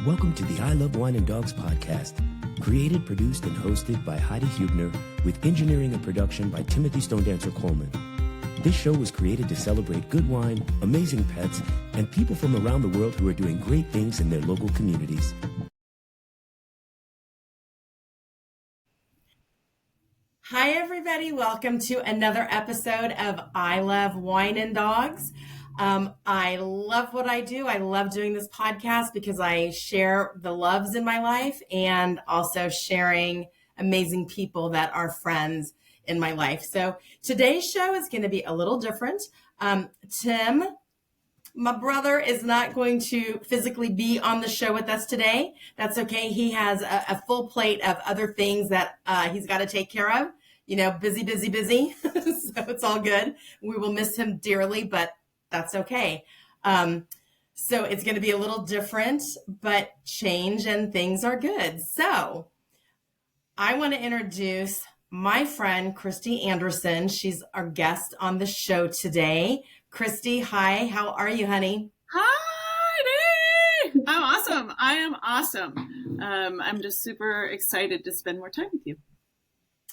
Welcome to the I Love Wine and Dogs podcast, created, produced, and hosted by Heidi Hubner, with engineering and production by Timothy Stone Dancer Coleman. This show was created to celebrate good wine, amazing pets, and people from around the world who are doing great things in their local communities. Hi, everybody. Welcome to another episode of I Love Wine and Dogs. I love what I do. I love doing this podcast because I share the loves in my life and also sharing amazing people that are friends in my life. So today's show is going to be a little different. Tim, my brother, is not going to physically be on the show with us today. That's okay. He has a full plate of other things that he's got to take care of. You know, busy. So it's all good. We will miss him dearly, but that's okay. So it's going to be a little different, but change and things are good. So I want to introduce my friend, Kristy Anderson. She's our guest on the show today. Kristy, hi. How are you, honey? Hi, I'm awesome. I am awesome. I'm just super excited to spend more time with you.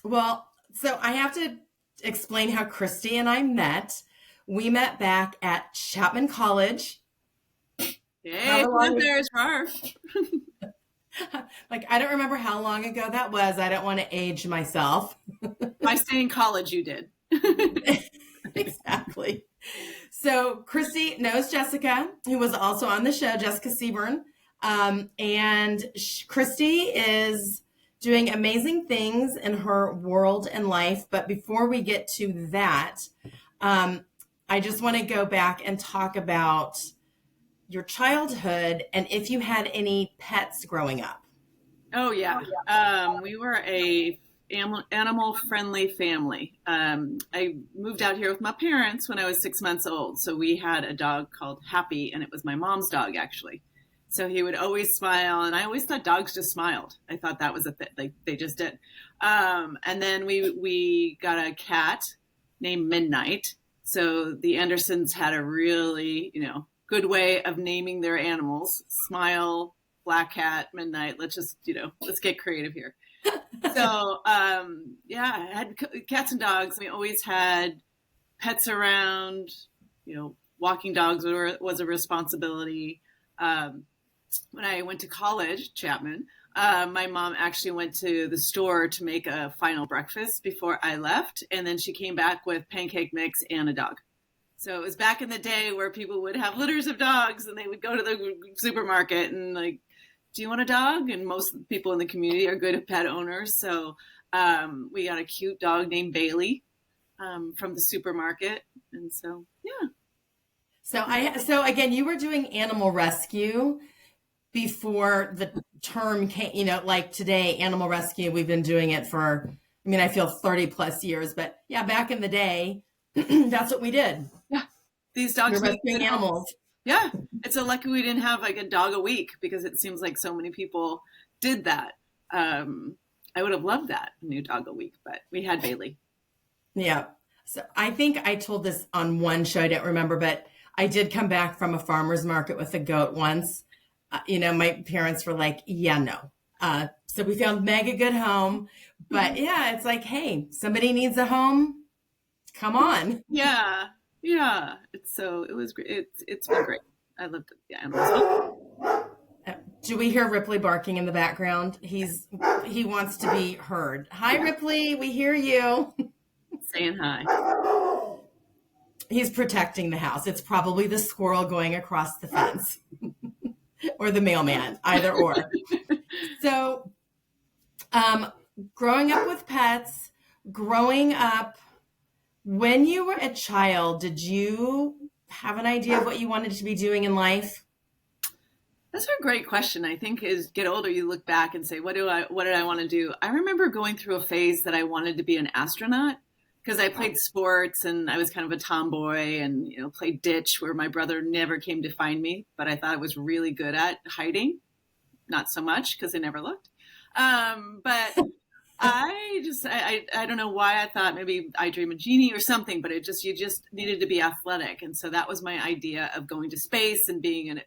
Well, so I have to explain how Kristy and I met. We met back at Chapman College. Hey, there's her. Like, I don't remember how long ago that was. I don't want to age myself. By saying college, you did. Exactly. So Kristy knows Jessica, who was also on the show, Jessica Seaburn. And Kristy is doing amazing things in her world and life. But before we get to that, I just want to go back and talk about your childhood and if you had any pets growing up. Oh, yeah. We were a animal-friendly family. I moved out here with my parents when I was 6 months old. So we had a dog called Happy, and it was my mom's dog, actually. So he would always smile, and I always thought dogs just smiled. I thought that was a thing, like they just did. And then we got a cat named Midnight. So the Andersons had a really, good way of naming their animals. Smile, Black Cat, Midnight. Let's just, let's get creative here. So, I had cats and dogs. We always had pets around, walking dogs was a responsibility. When I went to college, Chapman, my mom actually went to the store to make a final breakfast before I left. And then she came back with pancake mix and a dog. So it was back in the day where people would have litters of dogs and they would go to the supermarket and like, do you want a dog? And most people in the community are good pet owners. So we got a cute dog named Bailey from the supermarket. And so, yeah. So again, you were doing animal rescue before the term came, like today, animal rescue, we've been doing it for, I feel 30 plus years, but yeah, back in the day, that's what we did. Yeah. These dogs were rescuing animals. Yeah. It's a lucky we didn't have like a dog a week because it seems like so many people did that. I would have loved that, a new dog a week, but we had Bailey. Yeah. So I think I told this on one show, I don't remember, but I did come back from a farmer's market with a goat once. My parents were like, yeah, no. So we found Meg a good home, but yeah, it's like, hey, somebody needs a home. Come on. Yeah. Yeah. It was great. It's been great. I loved the animals. Do we hear Ripley barking in the background? He wants to be heard. Hi, Ripley. We hear you. Saying hi. He's protecting the house. It's probably the squirrel going across the fence or the mailman, either or. So, growing up with pets, when you were a child, did you have an idea of what you wanted to be doing in life? That's a great question. I think as you get older, you look back and say, what did I want to do? I remember going through a phase that I wanted to be an astronaut because I played sports and I was kind of a tomboy and, played ditch where my brother never came to find me, but I thought I was really good at hiding. Not so much because I never looked. But I don't know why I thought maybe I Dream a Genie or something, but you just needed to be athletic. And so that was my idea of going to space and being an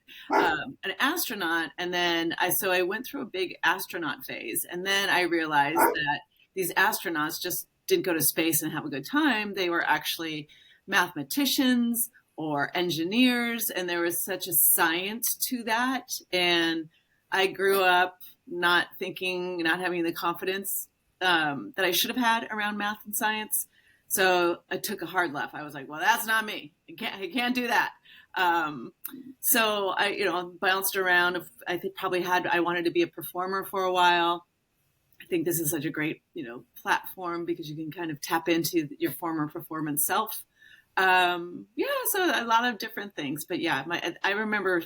astronaut. And then I went through a big astronaut phase. And then I realized that these astronauts just didn't go to space and have a good time. They were actually mathematicians or engineers. And there was such a science to that. And I grew up not having the confidence that I should have had around math and science. So I took a hard left. I was like, well, that's not me. I can't do that. So I bounced around. I wanted to be a performer for a while. I think this is such a great, platform because you can kind of tap into your former performance self. So a lot of different things, but yeah, I remember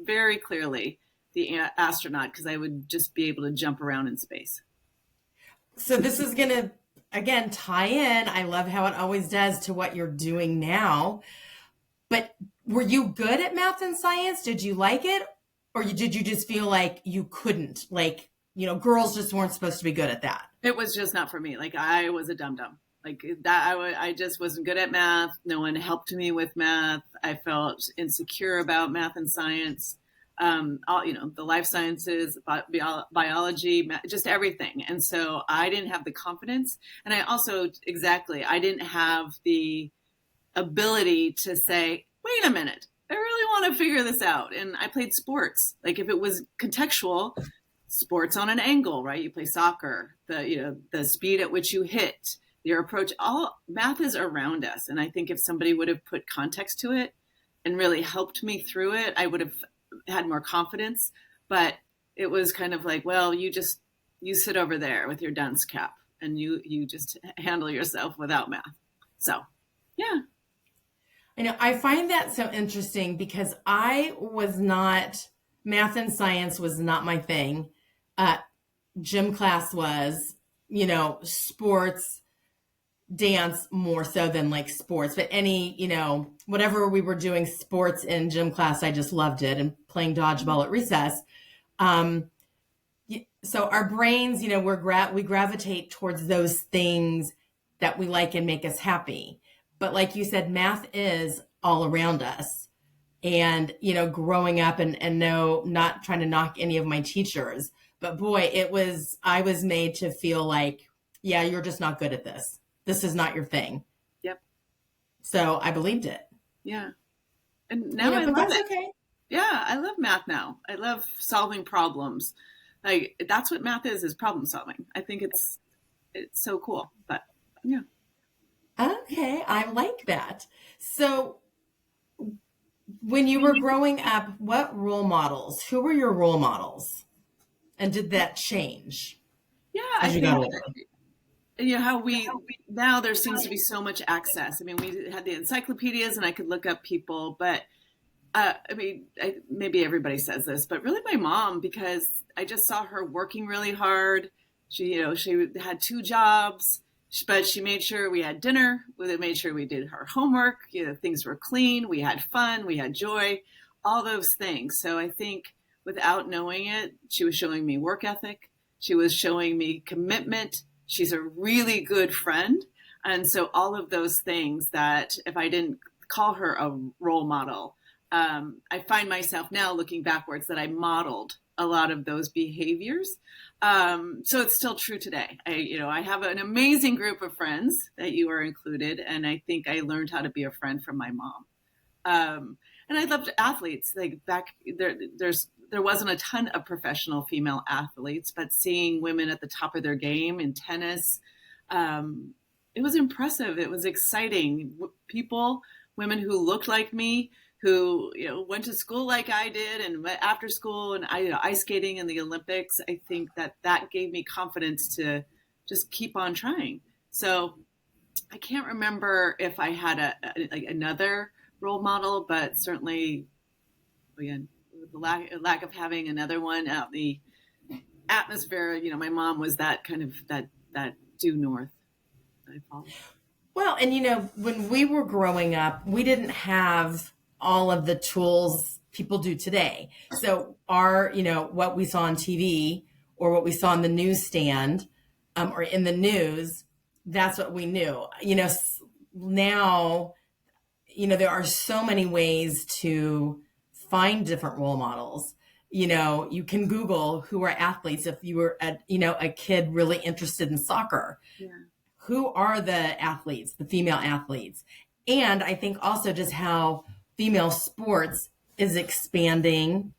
very clearly the astronaut because I would just be able to jump around in space. So this is going to, again, tie in. I love how it always does to what you're doing now. But were you good at math and science? Did you like it? Or did you just feel like you couldn't? Like, girls just weren't supposed to be good at that. It was just not for me. Like I was a dum-dum. Like that, I just wasn't good at math. No one helped me with math. I felt insecure about math and science. The life sciences, biology, just everything. And so I didn't have the confidence. And I also, I didn't have the ability to say, wait a minute, I really want to figure this out. And I played sports. Like if it was contextual, sports on an angle, right? You play soccer, the speed at which you hit, your approach, all math is around us. And I think if somebody would have put context to it and really helped me through it, I would have had more confidence. But it was kind of like, well, you sit over there with your dunce cap and you just handle yourself without math. So, yeah. I find that so interesting because math and science was not my thing. Gym class was, sports, dance more so than like sports, but whatever we were doing sports in gym class, I just loved it, and playing dodgeball at recess. So our brains, we gravitate towards those things that we like and make us happy. But like you said, math is all around us. And, growing up and no, not trying to knock any of my teachers, but boy, I was made to feel like, yeah, you're just not good at this. This is not your thing. Yep. So I believed it. Yeah. And now I love it. Okay. Yeah. I love math now. I love solving problems. Like that's what math is problem solving. I think it's so cool, but yeah. Okay. I like that. So when you were growing up, who were your role models? And did that change? Yeah. As you got older? How now there seems to be so much access. I mean, we had the encyclopedias and I could look up people, but maybe everybody says this, but really my mom, because I just saw her working really hard. She had 2 jobs, but she made sure we had dinner. We made sure we did her homework. Things were clean. We had fun. We had joy, all those things. So I think without knowing it, she was showing me work ethic. She was showing me commitment. She's a really good friend. And so all of those things that if I didn't call her a role model, I find myself now looking backwards that I modeled a lot of those behaviors. So it's still true today. I have an amazing group of friends that you are included. And I think I learned how to be a friend from my mom. And I loved athletes. Like back there wasn't a ton of professional female athletes, but seeing women at the top of their game in tennis, it was impressive. It was exciting. Women who looked like me, who went to school like I did, and after school, and ice skating and the Olympics. I think that gave me confidence to just keep on trying. So I can't remember if I had another role model, but certainly, again, the lack of having another one out in the atmosphere, my mom was that kind of that due north. I follow. Well, and when we were growing up, we didn't have all of the tools people do today. So what we saw on TV or what we saw on the newsstand, or in the news, that's what we knew. Now, there are so many ways to find different role models. You can Google who are athletes if you were a kid really interested in soccer. Yeah. Who are the athletes, the female athletes? And I think also just how female sports is expanding,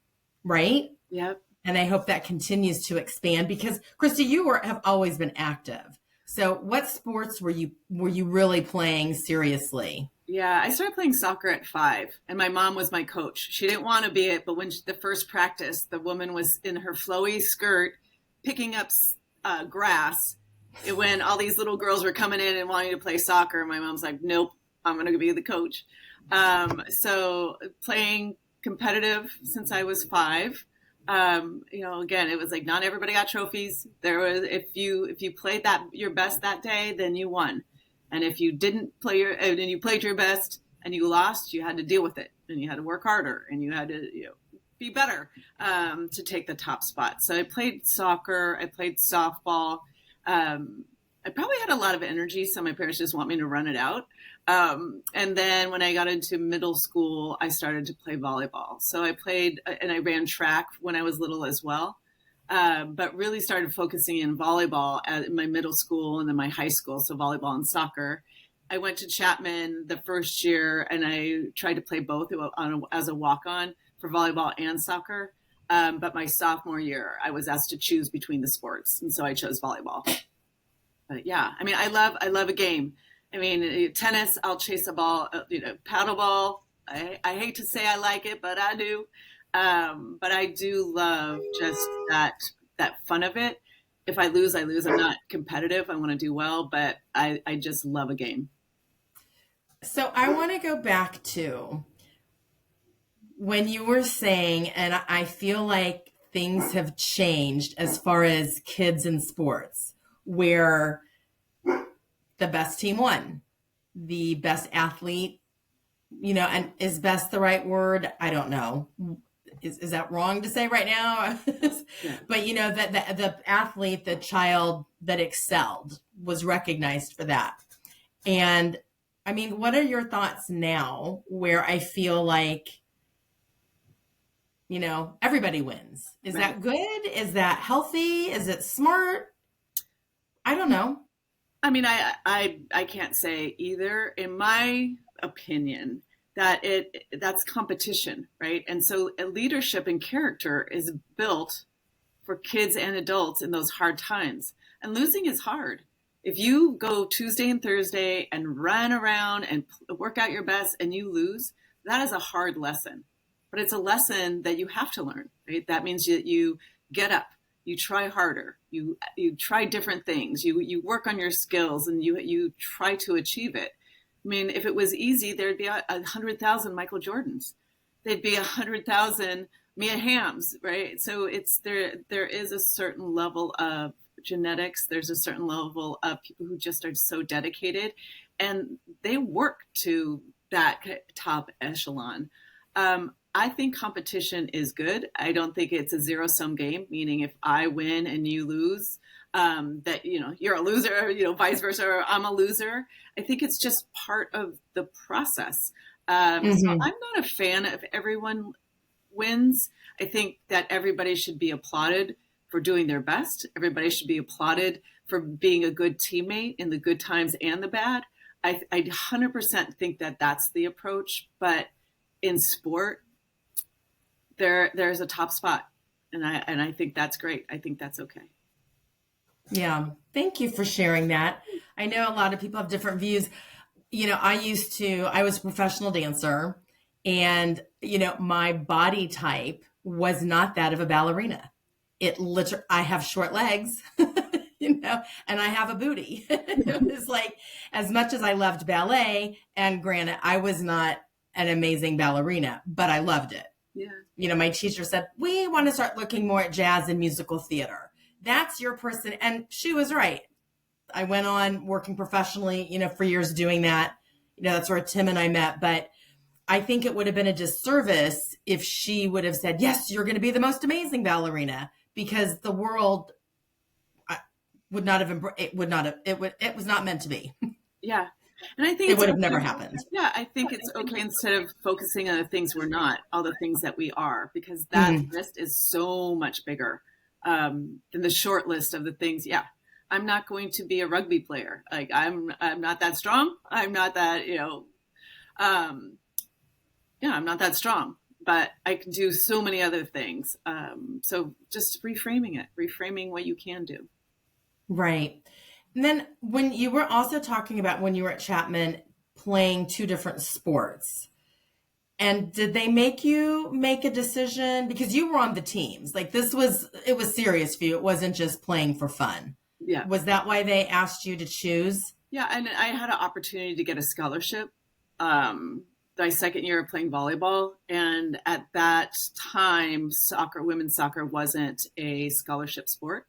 right? Yep. And I hope that continues to expand because Christy, you have always been active. So what sports were you really playing seriously? Yeah, I started playing soccer at 5, and my mom was my coach. She didn't want to be it, but when the first practice, the woman was in her flowy skirt picking up grass. When all these little girls were coming in and wanting to play soccer, my mom's like, nope, I'm going to be the coach. So playing competitive since I was 5. Again, it was like not everybody got trophies. There was if you played your best that day, then you won. And if you didn't play and you played your best and you lost, you had to deal with it, and you had to work harder, and you had to be better to take the top spot. So I played soccer, I played softball. I probably had a lot of energy, so my parents just want me to run it out. And then when I got into middle school, I started to play volleyball. So I played and I ran track when I was little as well. But really started focusing in volleyball in my middle school and then my high school. So volleyball and soccer. I went to Chapman the first year and I tried to play both as a walk-on for volleyball and soccer. But my sophomore year, I was asked to choose between the sports. And so I chose volleyball. But yeah, I mean, I love a game. I mean, tennis, I'll chase a ball, paddleball. I hate to say I like it, but I do. But I do love just that fun of it. If I lose, I lose. I'm not competitive. I want to do well, but I just love a game. So I want to go back to when you were saying, and I feel like things have changed as far as kids in sports, where the best team won, the best athlete, and is best the right word? I don't know. Is that wrong to say right now? Yeah. But that the athlete, the child that excelled was recognized for that. And I mean, what are your thoughts now where I feel like, everybody wins? Is Right. that good? Is that healthy? Is it smart? I don't know. I mean, I can't say either. In my opinion, that's competition, right? And so leadership and character is built for kids and adults in those hard times. And losing is hard. If you go Tuesday and Thursday and run around and work out your best and you lose, that is a hard lesson. But it's a lesson that you have to learn, right? That means that you get up, you try harder, you try different things, you work on your skills, and you try to achieve it. I mean, if it was easy, there'd be 100,000 Michael Jordans. There'd be 100,000 Mia Hamms, right? So there is a certain level of genetics. There's a certain level of people who just are so dedicated, and they work to that top echelon. I think competition is good. I don't think it's a zero-sum game, meaning if I win and you lose, that, you're a loser, vice versa, or I'm a loser. I think it's just part of the process. So I'm not a fan of everyone wins. I think that everybody should be applauded for doing their best. Everybody should be applauded for being a good teammate in the good times and the bad. I 100% think that that's the approach. But in sport, there's a top spot. And I think that's great. I think that's okay. Yeah. Thank you for sharing that. I know a lot of people have different views. I was a professional dancer, and, my body type was not that of a ballerina. I have short legs, and I have a booty. It was like, as much as I loved ballet, and granted, I was not an amazing ballerina, but I loved it. Yeah. My teacher said, we want to start looking more at jazz and musical theater. That's your person. And she was right. I went on working professionally, for years doing that. That's where Tim and I met. But I think it would have been a disservice if she would have said, yes, you're going to be the most amazing ballerina, because the world would not have, it was not meant to be. Yeah. And I think it would have never happened. Yeah. I think it's okay instead of focusing on the things we're not, all the things that we are, because that list is so much bigger than the short list of the things. Yeah. I'm not going to be a rugby player. Like I'm not that strong. I'm not that, I'm not that strong, but I can do so many other things. So just reframing what you can do. Right. And then when you were also talking about when you were at Chapman playing two different sports, and did they make you make a decision because you were on the teams? Like it was serious for you. It wasn't just playing for fun. Yeah. Was that why they asked you to choose? Yeah. And I had an opportunity to get a scholarship my second year of playing volleyball. And at that time, women's soccer wasn't a scholarship sport.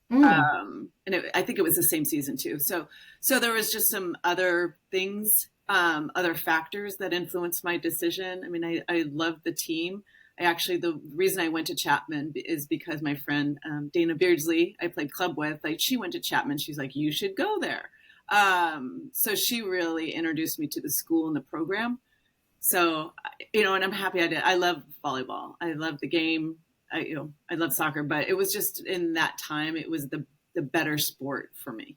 And I think it was the same season too. So there was just some other things, other factors that influenced my decision. I mean, I loved the team. The reason I went to Chapman is because my friend, Dana Beardsley, I played club with, like she went to Chapman. She's like, you should go there. So she really introduced me to the school and the program. So, and I'm happy I did. I love volleyball. I love the game. I love soccer, but it was just in that time, it was the better sport for me.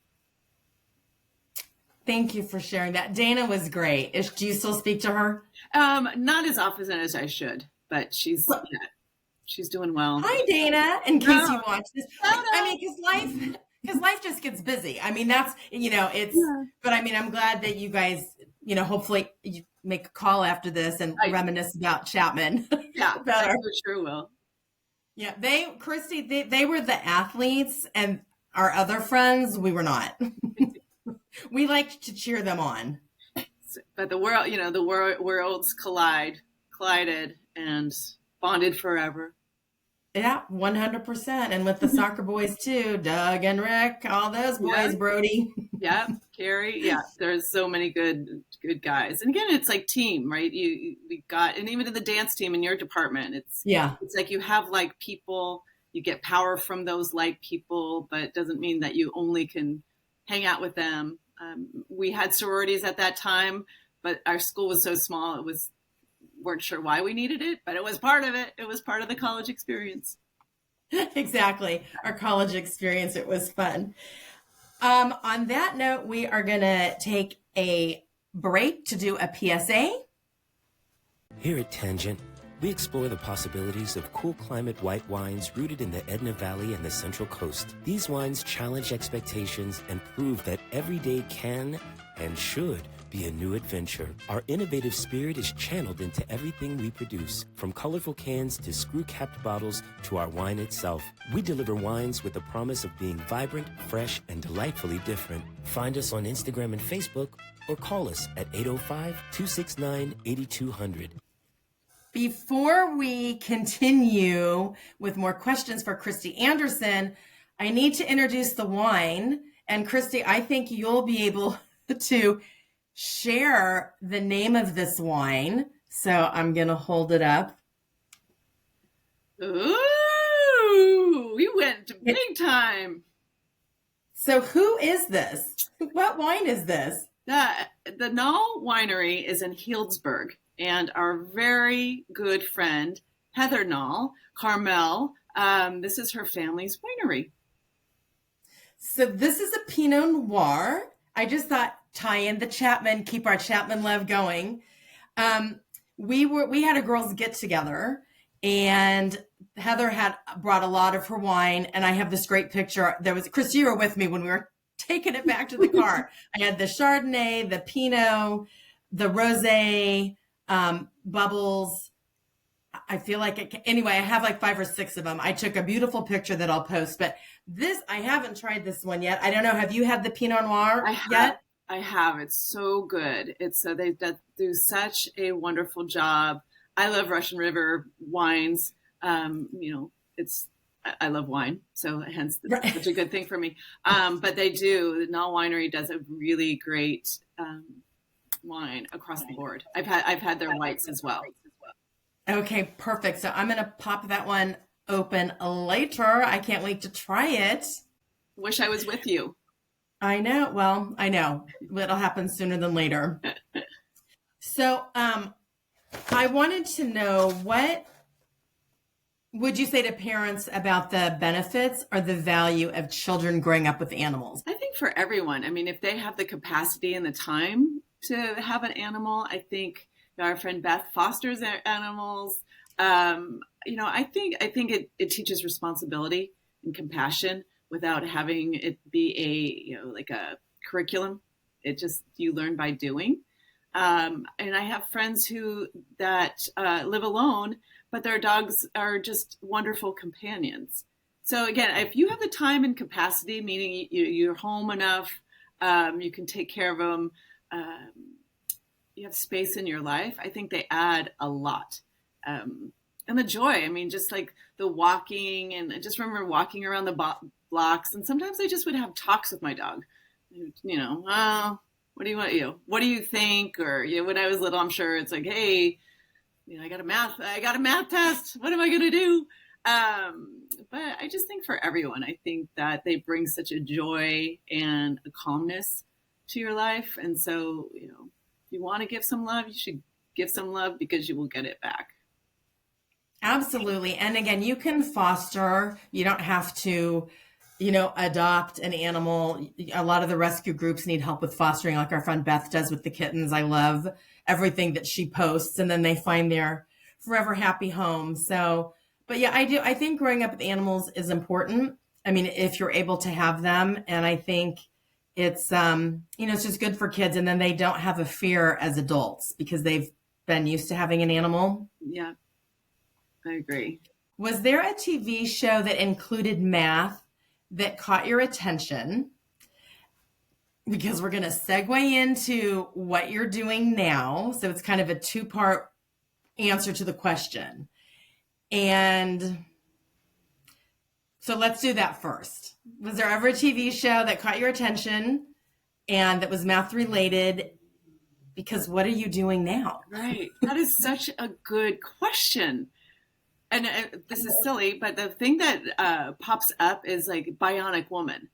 Thank you for sharing that. Dana was great. Do you still speak to her? Not as often as I should, but she's doing well. Hi, Dana. In case you watch this, I mean, because life just gets busy. I mean, that's but I mean, I'm glad that you guys, hopefully you make a call after this and reminisce about Chapman. Yeah, I sure will. Yeah, Christy, they were the athletes, and our other friends, we were not. We liked to cheer them on. But the worlds collided and bonded forever. Yeah, 100%. And with the soccer boys too, Doug and Rick, all those boys, Brody. Yeah, Carrie. Yeah, there's so many good guys. And again, it's like team, right? And even in the dance team in your department, it's like you have like people, you get power from those like people, but it doesn't mean that you only can hang out with them. We had sororities at that time, but our school was so small, weren't sure why we needed it, but it was part of it. It was part of the college experience. Exactly. Our college experience. It was fun. On that note, we are going to take a break to do a PSA. Here at Tangent, we explore the possibilities of cool climate white wines rooted in the Edna Valley and the Central Coast. These wines challenge expectations and prove that every day can and should be a new adventure. Our innovative spirit is channeled into everything we produce, from colorful cans to screw-capped bottles to our wine itself. We deliver wines with the promise of being vibrant, fresh, and delightfully different. Find us on Instagram and Facebook or call us at 805-269-8200. Before we continue with more questions for Kristy Anderson, I need to introduce the wine. And Kristy, I think you'll be able to share the name of this wine. So I'm going to hold it up. Ooh, we went big time. So who is this? What wine is this? The Knoll Winery is in Healdsburg, and our very good friend, Heather Knoll, Carmel, this is her family's winery. So this is a Pinot Noir. I just thought tie in the Chapman, keep our Chapman love going. We had a girls get together, and Heather had brought a lot of her wine, and I have this great picture. Chris, you were with me when we were taking it back to the car. I had the Chardonnay, the Pinot, the Rosé, bubbles. I feel like anyway, I have like 5 or 6 of them. I took a beautiful picture that I'll post, but I haven't tried this one yet. I don't know. Have you had the Pinot Noir yet? I have. It's so good. They do such a wonderful job. I love Russian River wines. I love wine, so hence it's such a good thing for me. But the Knoll Winery does a really great wine across the board. I've had their whites as well. Okay, perfect. So I'm going to pop that one open later. I can't wait to try it. Wish I was with you. I know. Well, I know. It'll happen sooner than later. So I wanted to know, what would you say to parents about the benefits or the value of children growing up with animals? I think for everyone, I mean, if they have the capacity and the time to have an animal, I think our friend Beth fosters animals. I think it teaches responsibility and compassion without having it be like a curriculum. It just, you learn by doing. And I have friends that live alone, but their dogs are just wonderful companions. So again, if you have the time and capacity, meaning you're home enough, you can take care of them, you have space in your life, I think they add a lot. And the joy, I mean, just like the walking, and I just remember walking around the blocks, and sometimes I just would have talks with my dog. What do you want? What do you think? Or when I was little, I'm sure it's like, hey, I got a math test. What am I going to do? But I just think for everyone, I think that they bring such a joy and a calmness to your life. And so, if you want to give some love, you should give some love, because you will get it back. Absolutely. And again, you can foster, you don't have to, adopt an animal. A lot of the rescue groups need help with fostering, like our friend Beth does with the kittens. I love everything that she posts, and then they find their forever happy home. So, but yeah, I think growing up with animals is important. I mean, if you're able to have them, and I think it's, it's just good for kids. And then they don't have a fear as adults because they've been used to having an animal. Yeah, I agree. Was there a TV show that included math that caught your attention? Because we're going to segue into what you're doing now. So it's kind of a two-part answer to the question. And so let's do that first. Was there ever a TV show that caught your attention and that was math related? Because what are you doing now? Right. That is such a good question. And this is silly, but the thing that pops up is like Bionic Woman.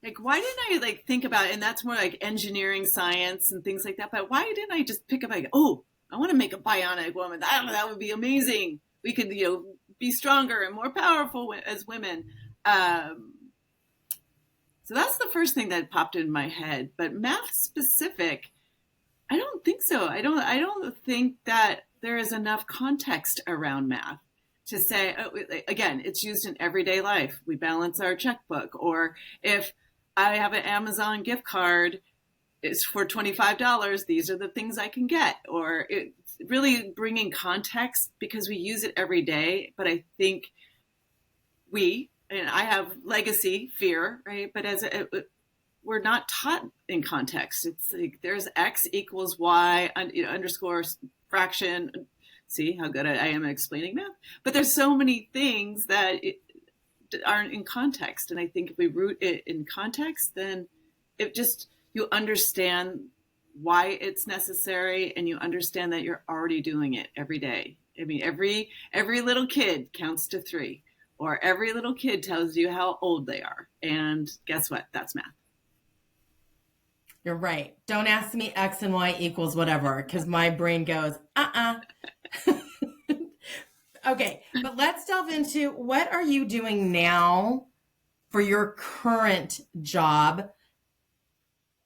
Like, why didn't I think about it? And that's more like engineering, science, and things like that. But why didn't I just pick up I want to make a bionic woman. That would be amazing. We could, be stronger and more powerful as women. So that's the first thing that popped in my head. But math specific, I don't think so. I don't think that there is enough context around math to say, again, it's used in everyday life. We balance our checkbook. Or if I have an Amazon gift card, it's for $25, these are the things I can get. Or it's really bringing context, because we use it every day. But I think and I have legacy fear, right? But we're not taught in context. It's like there's X equals Y, underscore fraction. See how good I am at explaining math? But there's so many things that aren't in context. And I think if we root it in context, then you understand why it's necessary, and you understand that you're already doing it every day. I mean, every little kid counts to 3, or every little kid tells you how old they are. And guess what? That's math. You're right. Don't ask me X and Y equals whatever, because my brain goes, Okay, but let's delve into, what are you doing now for your current job?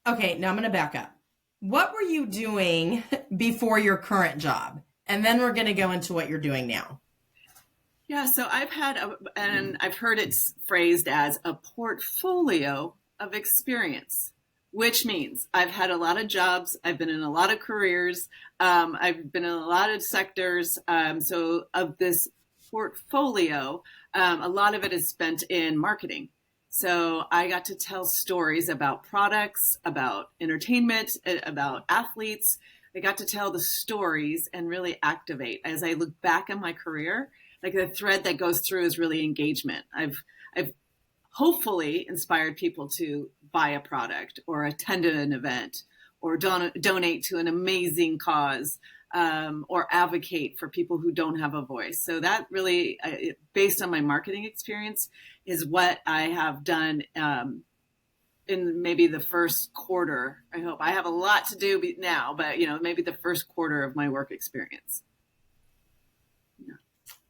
Okay, now I'm going to back up. What were you doing before your current job? And then we're going to go into what you're doing now. Yeah, so I've I've heard it phrased as a portfolio of experience, which means I've had a lot of jobs. I've been in a lot of careers. I've been in a lot of sectors. So of this portfolio, a lot of it is spent in marketing. So I got to tell stories about products, about entertainment, about athletes. I got to tell the stories and really activate. As I look back on my career, like the thread that goes through is really engagement. I've hopefully inspired people to buy a product or attend an event or donate to an amazing cause. or advocate for people who don't have a voice. So that really, based on my marketing experience, is what I have done in maybe the first quarter. I hope I have a lot to do now, but maybe the first quarter of my work experience.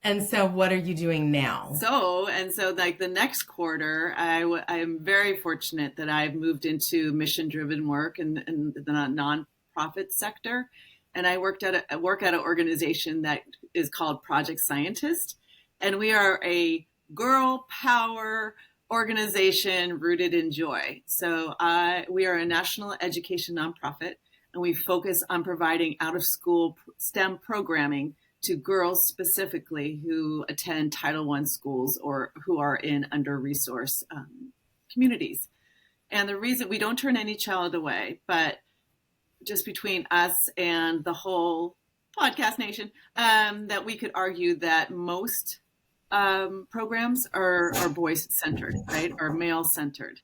And so what are you doing now? So like the next quarter, I am very fortunate that I've moved into mission-driven work in the nonprofit sector. And I work at an organization that is called Project Scientist. And we are a girl power organization rooted in joy. So we are a national education nonprofit, and we focus on providing out-of-school STEM programming to girls specifically who attend Title I schools or who are in under-resourced communities. And the reason we don't turn any child away, but just between us and the whole podcast nation, that we could argue that most programs are boys-centered, right, or male-centered.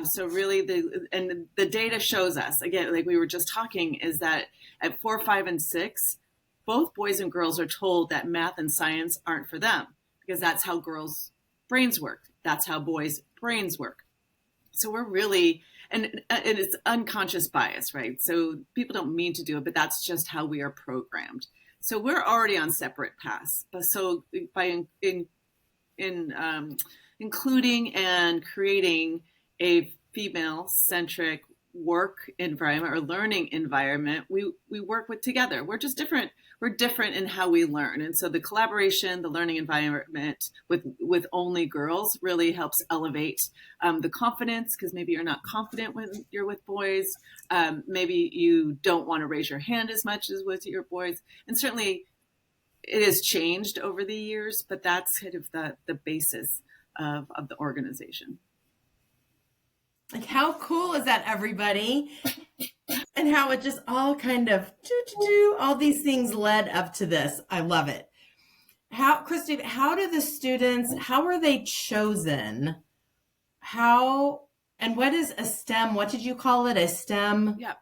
So really, the data shows us, again, like we were just talking, is that at 4, 5, and 6, both boys and girls are told that math and science aren't for them because that's how girls' brains work. That's how boys' brains work. So we're really, and it's unconscious bias, right? So people don't mean to do it, but that's just how we are programmed. So we're already on separate paths. So by including and creating a female-centric work environment or learning environment, we work together. We're just different. We're different in how we learn. And so the collaboration, the learning environment with only girls really helps elevate the confidence, because maybe you're not confident when you're with boys. Maybe you don't want to raise your hand as much as with your boys. And certainly it has changed over the years, but that's kind of the basis of the organization. Like, how cool is that, everybody? And how it just all kind of all these things led up to this. I love it. Kristy, how do the students, how are they chosen? And what is a STEM? What did you call it? A STEM? Yeah.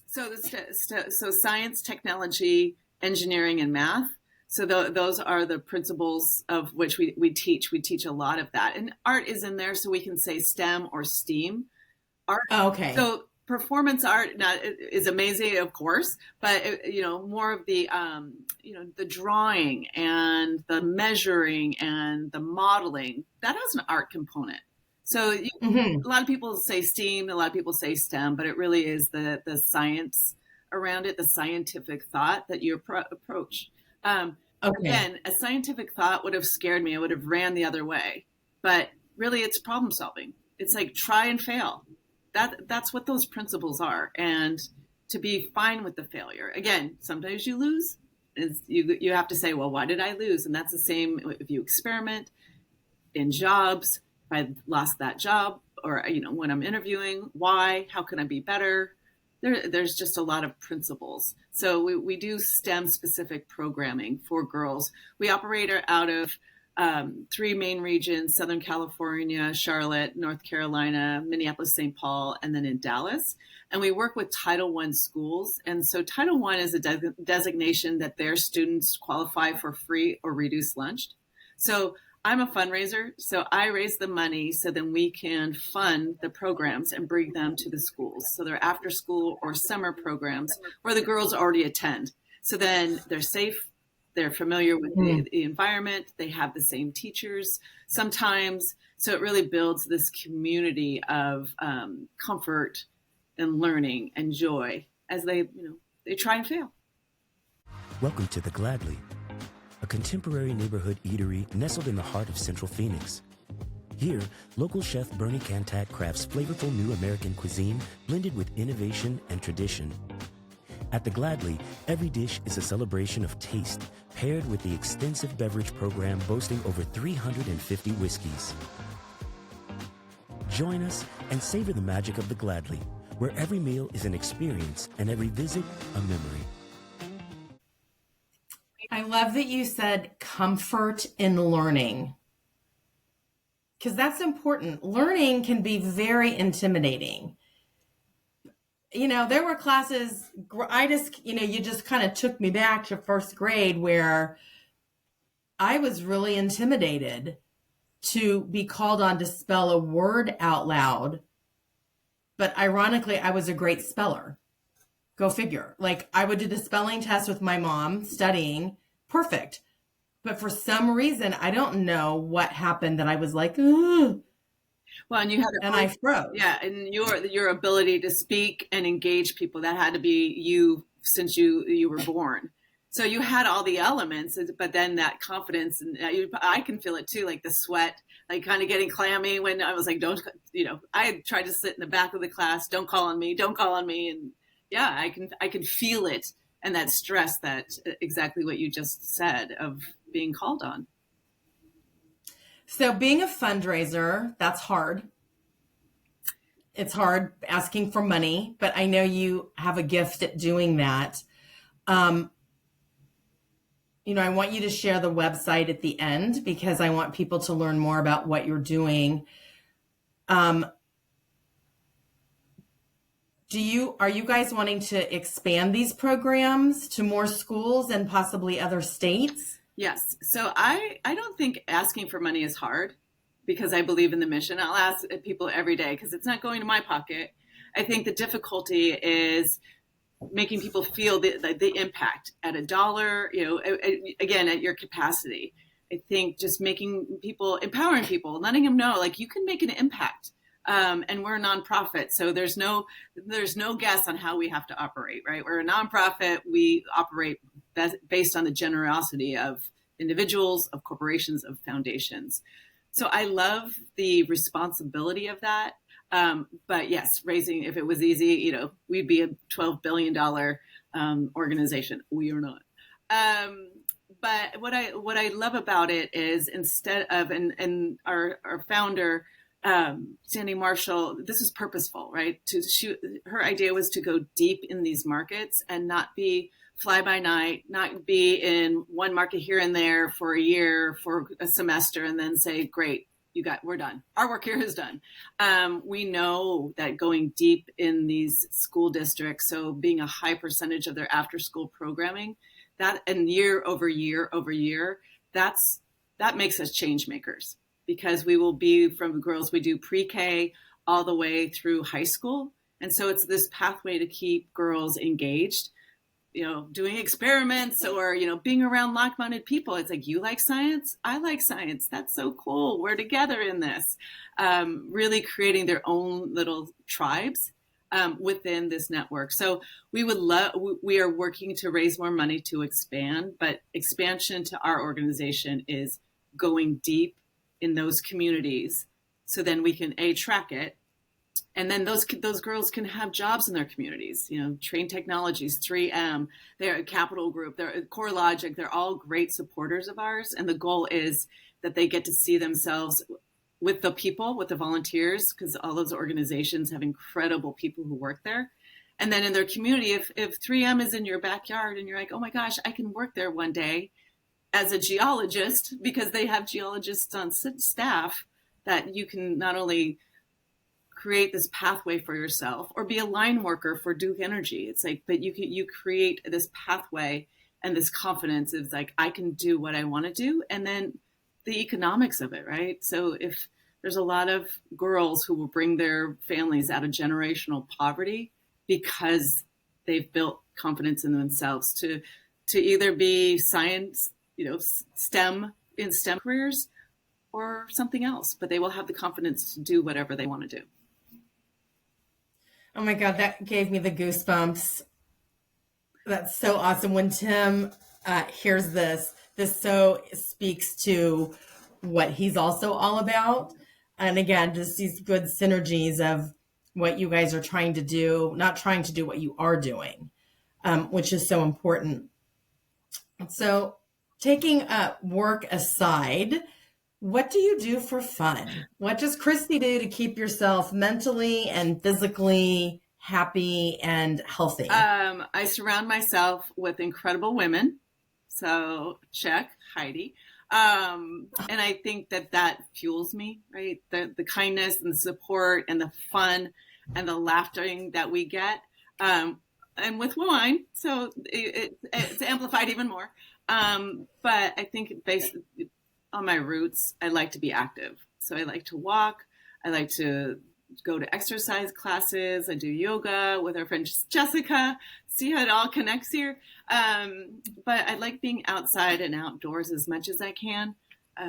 So so science, technology, engineering, and math. So those are the principles of which we teach. We teach a lot of that. And art is in there, so we can say STEM or STEAM. Art. Oh, okay. So performance art is amazing, of course, but more of the the drawing and the measuring and the modeling, that has an art component. So a lot of people say STEAM, a lot of people say STEM, but it really is the science around it, the scientific thought that you approach. Okay. Again, a scientific thought would have scared me. I would have ran the other way. But really, it's problem solving. It's like try and fail. That's what those principles are. And to be fine with the failure. Again, sometimes you lose. You have to say, well, why did I lose? And that's the same if you experiment in jobs. If I lost that job, or when I'm interviewing, why? How can I be better? There's just a lot of principles. So we do STEM specific programming for girls. We operate out of 3 main regions: Southern California, Charlotte, North Carolina, Minneapolis, St. Paul, and then in Dallas. And we work with Title I schools. And so Title I is a designation that their students qualify for free or reduced lunch. So I'm a fundraiser, so I raise the money so then we can fund the programs and bring them to the schools. So they're after school or summer programs where the girls already attend. So then they're safe, they're familiar with the environment, they have the same teachers sometimes. So it really builds this community of comfort and learning and joy as they try and fail. Welcome to The Gladly, a contemporary neighborhood eatery nestled in the heart of Central Phoenix. Here, local chef Bernie Cantat crafts flavorful new American cuisine blended with innovation and tradition. At The Gladly, every dish is a celebration of taste, paired with the extensive beverage program boasting over 350 whiskeys. Join us and savor the magic of The Gladly, where every meal is an experience and every visit a memory. I love that you said comfort in learning, because that's important. Learning can be very intimidating. there were classes, you just kind of took me back to first grade where I was really intimidated to be called on to spell a word out loud. But ironically, I was a great speller. Go figure. Like, I would do the spelling test with my mom studying. Perfect. But for some reason, I don't know what happened that I was like, ugh. Well, and you had, and I froze. Yeah, and your ability to speak and engage people, that had to be you since you were born. So you had all the elements, but then that confidence, and I can feel it too, like the sweat, like kind of getting clammy when I was like, I tried to sit in the back of the class, don't call on me. And yeah, I can feel it. And that stress, that exactly what you just said of being called on. So being a fundraiser, that's hard. It's hard asking for money, but I know you have a gift at doing that. I want you to share the website at the end because I want people to learn more about what you're doing. Are you guys wanting to expand these programs to more schools and possibly other states? Yes. So I don't think asking for money is hard because I believe in the mission. I'll ask people every day because it's not going to my pocket. I think the difficulty is making people feel the impact at $1, again, at your capacity. I think just empowering people, letting them know, like, you can make an impact. And we're a nonprofit, so there's no guess on how we have to operate, right? We're a nonprofit. We operate based on the generosity of individuals, of corporations, of foundations. So I love the responsibility of that. But yes, if it was easy, we'd be a $12 billion organization. We are not. But what I love about it is, instead of, and our founder, Sandy Marshall, this is purposeful, right? Her idea was to go deep in these markets and not be fly by night, not be in one market here and there for a year, for a semester, and then say, great, we're done. Our work here is done. We know that going deep in these school districts, so being a high percentage of their after school programming, that, and year over year, that makes us change makers. Because we will be, from girls, we do pre-K all the way through high school. And so it's this pathway to keep girls engaged, doing experiments or, being around like-minded people. It's like, you like science? I like science. That's so cool. We're together in this. Really creating their own little tribes within this network. So we are working to raise more money to expand, but expansion to our organization is going deep in those communities, so then we can track it, and then those girls can have jobs in their communities. Train Technologies, 3M, they're Capital Group, they're CoreLogic, they're all great supporters of ours, and the goal is that they get to see themselves with the people, with the volunteers, because all those organizations have incredible people who work there. And then in their community, if 3M is in your backyard and you're like, oh my gosh, I can work there one day as a geologist, because they have geologists on staff, that you can not only create this pathway for yourself or be a line worker for Duke Energy. It's like, but you create this pathway and this confidence. It's like, I can do what I want to do. And then the economics of it, right? So if there's a lot of girls who will bring their families out of generational poverty because they've built confidence in themselves to either be science, STEM careers, or something else, but they will have the confidence to do whatever they want to do. Oh my God, that gave me the goosebumps. That's so awesome. When Tim hears this so speaks to what he's also all about. And again, just these good synergies of what you guys are trying to do, not trying to do what you are doing, which is so important. So taking work aside, what do you do for fun? What does Christy do to keep yourself mentally and physically happy and healthy? I surround myself with incredible women. So check, Heidi. And I think that fuels me, right? The kindness and the support and the fun and the laughter that we get. and with wine, so it's amplified even more. But I think based on my roots, I like to be active. So I like to walk. I like to go to exercise classes. I do yoga with our friend Jessica. See how it all connects here. But I like being outside and outdoors as much as I can,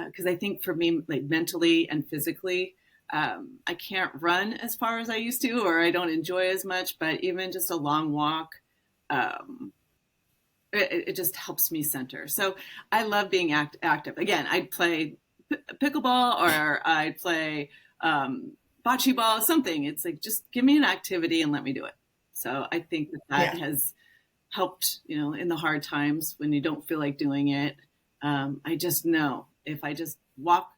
because I think for me, like mentally and physically, I can't run as far as I used to, or I don't enjoy as much, but even just a long walk, it just helps me center. So I love being active. Again, I'd play pickleball, or I'd play bocce ball, something. It's like, just give me an activity and let me do it. So I think that has helped, in the hard times when you don't feel like doing it. I just know if I just walk,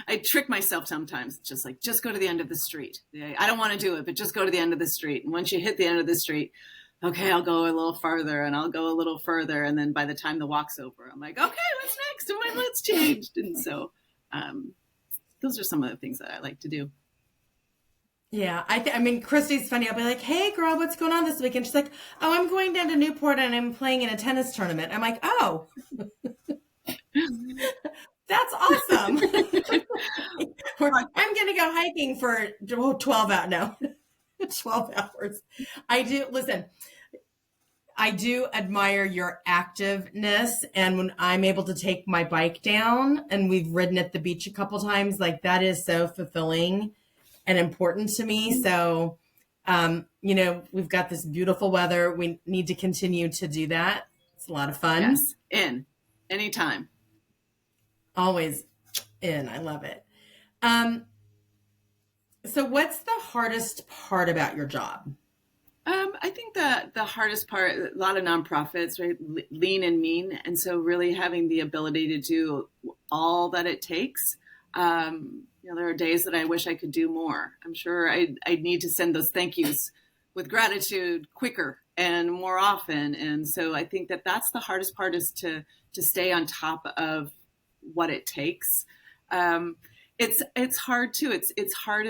I trick myself sometimes. It's just like, just go to the end of the street. I don't want to do it, but just go to the end of the street. And once you hit the end of the street, okay, I'll go a little farther, and I'll go a little further. And then by the time the walk's over, I'm like, okay, what's next? And my list changed. And so those are some of the things that I like to do. Yeah, I mean, Christy's funny. I'll be like, hey, girl, what's going on this weekend? She's like, oh, I'm going down to Newport and I'm playing in a tennis tournament. I'm like, oh, that's awesome. Or, I'm going to go hiking for 12 hours. No, 12 hours. I do admire your activeness. And when I'm able to take my bike down, and we've ridden at the beach a couple times, like that is so fulfilling and important to me. So, we've got this beautiful weather. We need to continue to do that. It's a lot of fun. Yes. Anytime. Always in. I love it. So what's the hardest part about your job? I think the hardest part, a lot of nonprofits, right? Lean and mean. And so really having the ability to do all that it takes. There are days that I wish I could do more. I'm sure I need to send those thank yous with gratitude quicker and more often. And so I think that's the hardest part, is to stay on top of what it takes. It's hard too. It's hard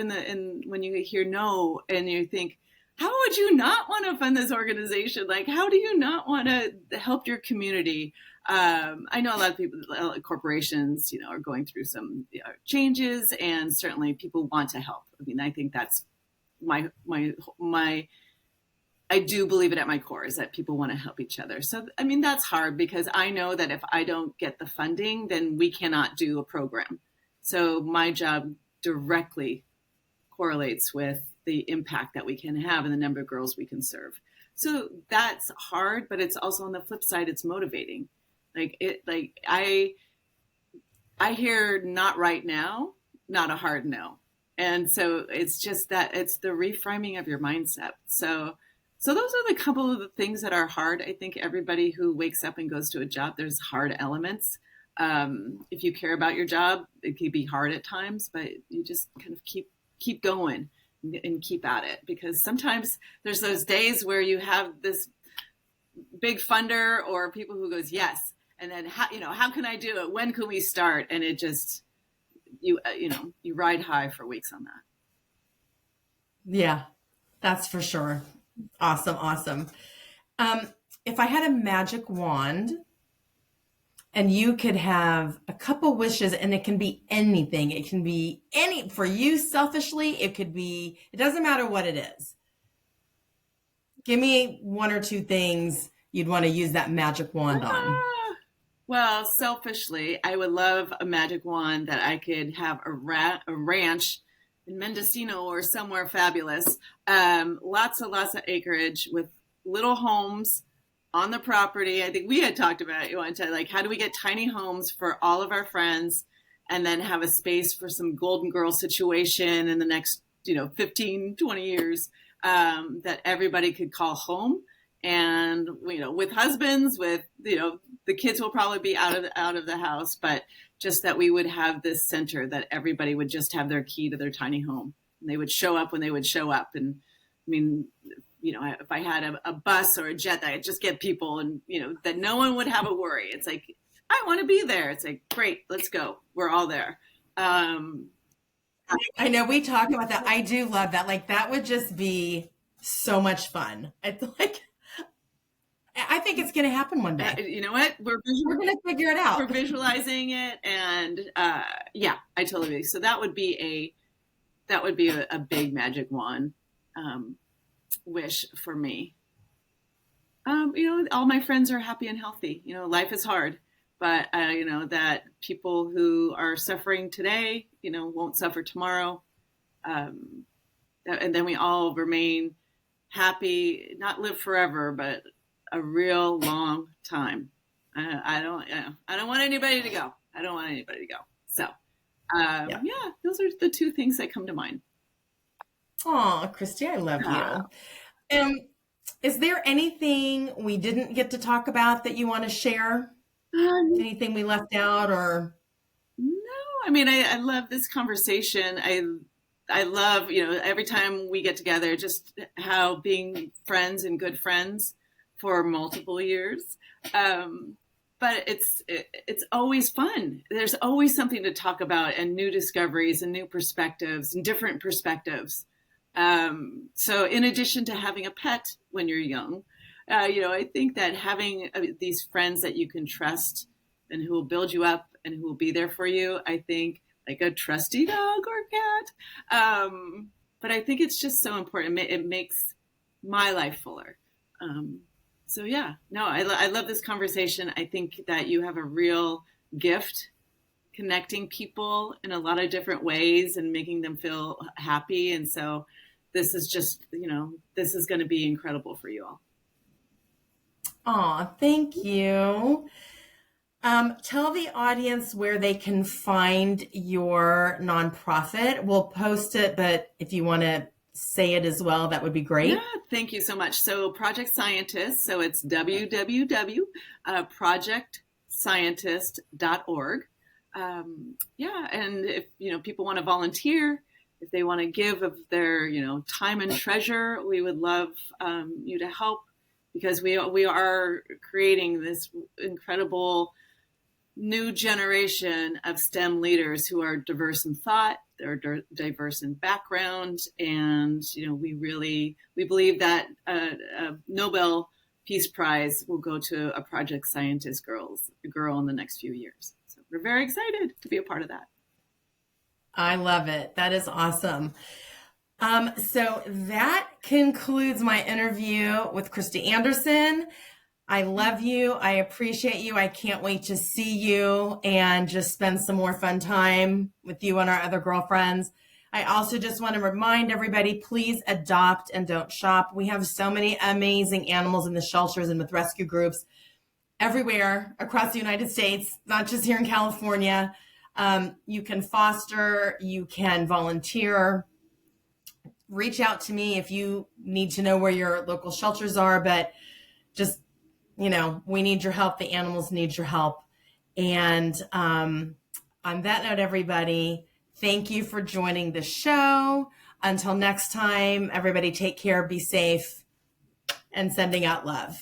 when you hear no and you think, how would you not want to fund this organization? Like, how do you not want to help your community? I know a lot of people, corporations, are going through some changes, and certainly people want to help. I mean, I think that's my I do believe it at my core, is that people want to help each other. So, I mean, that's hard, because I know that if I don't get the funding, then we cannot do a program. So my job directly correlates with the impact that we can have and the number of girls we can serve. So that's hard, but it's also, on the flip side, it's motivating. I hear not right now, not a hard no. And so it's just that it's the reframing of your mindset. So those are the couple of the things that are hard. I think everybody who wakes up and goes to a job, there's hard elements. If you care about your job, it can be hard at times, but you just kind of keep going and keep at it, because sometimes there's those days where you have this big funder or people who goes, yes. And then how can I do it? When can we start? And it just, you ride high for weeks on that. Yeah, that's for sure. Awesome. If I had a magic wand and you could have a couple wishes, and it can be anything. It can be for you selfishly, it doesn't matter what it is. Give me one or two things you'd want to use that magic wand on. Well, selfishly, I would love a magic wand that I could have a ranch in Mendocino or somewhere fabulous. Lots of acreage with little homes on the property. I think we had talked about it one time, like, how do we get tiny homes for all of our friends, and then have a space for some Golden Girl situation in the next, 15, 20 years, that everybody could call home. And, with husbands, with, the kids will probably be out of the house, but just that we would have this center that everybody would just have their key to their tiny home, and they would show up when they would show up. And I mean, if I had a bus or a jet, that I'd just get people, and, that no one would have a worry. It's like, I want to be there. It's like, great, let's go. We're all there. I know we talk about that. I do love that. Like, that would just be so much fun. It's like, I think it's going to happen one day. You know what? We're going to figure it out. We're visualizing it, and yeah, I totally agree. So that would be a big magic wand wish for me. All my friends are happy and healthy. Life is hard, but that people who are suffering today, won't suffer tomorrow, and then we all remain happy, not live forever, but a real long time. I don't want anybody to go. I don't want anybody to go. So, yeah, those are the two things that come to mind. Oh, Kristy, I love you. Is there anything we didn't get to talk about that you want to share? Anything we left out or? No, I mean, I love this conversation. I love, every time we get together, just how being friends and good friends for multiple years. But it's always fun. There's always something to talk about and new discoveries and new perspectives and different perspectives. So in addition to having a pet when you're young, I think that having these friends that you can trust and who will build you up and who will be there for you, I think like a trusty dog or cat. But I think it's just so important. It makes my life fuller. So yeah, no, I love this conversation. I think that you have a real gift connecting people in a lot of different ways and making them feel happy. And so this is just, this is going to be incredible for you all. Aw, thank you. Tell the audience where they can find your nonprofit. We'll post it, but if you want to say it as well, that would be great. Yeah, thank you so much. So Project Scientist, so it's www.projectscientist.org. Yeah, and if people want to volunteer, if they want to give of their time and treasure, we would love you to help, because we are creating this incredible new generation of STEM leaders who are diverse in thought, they're diverse in background, and we believe that a Nobel Peace Prize will go to a Project Scientist girl in the next few years. So we're very excited to be a part of that. I love it. That is awesome. So that concludes my interview with Kristy Anderson. I love you. I appreciate you. I can't wait to see you and just spend some more fun time with you and our other girlfriends. I also just want to remind everybody, please adopt and don't shop. We have so many amazing animals in the shelters and with rescue groups everywhere across the United States, not just here in California. You can foster, you can volunteer. Reach out to me if you need to know where your local shelters are, but just, we need your help. The animals need your help. And on that note, everybody, thank you for joining the show. Until next time, everybody take care, be safe, and sending out love.